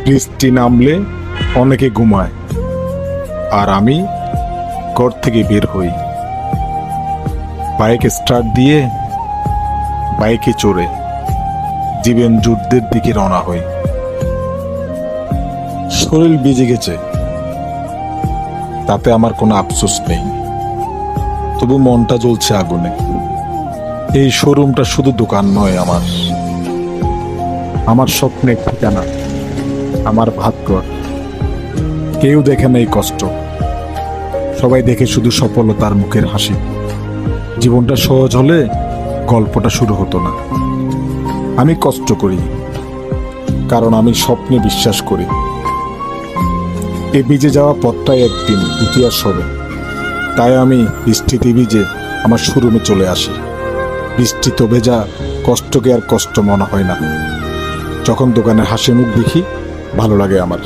বৃষ্টি নামলে অনেকে ঘুমায়, আর আমি ঘর থেকে বের হই। বাইক স্টার্ট দিয়ে বাইকে চড়ে জীবন যুদ্ধের দিকে রওনা হই। শরীর ভিজে গেছে, তাতে আমার কোনো আফসোস নেই, তবু মনটা জ্বলছে আগুনে। এই শোরুমটা শুধু দোকান নয়, আমার স্বপ্নের ঠিকানা, আমার ভাগ্যর। কেউ দেখে না এই কষ্ট, সবাই দেখে শুধু সফলতার মুখের হাসি। জীবনটা সহজ হলে গল্পটা শুরু হতো না। আমি কষ্ট করি কারণ আমি স্বপ্নে বিশ্বাস করি। এই ভিজে যাওয়া পথটাই একদিন ইতিহাস হবে। তাই আমি বৃষ্টিতে ভিজে আমার শোরুমে চলে আসি। বৃষ্টি তো ভেজা, কষ্টকে আর কষ্ট মনে হয় না। যখন দোকানে হাসি মুখ দেখি, ভালো লাগে আমার।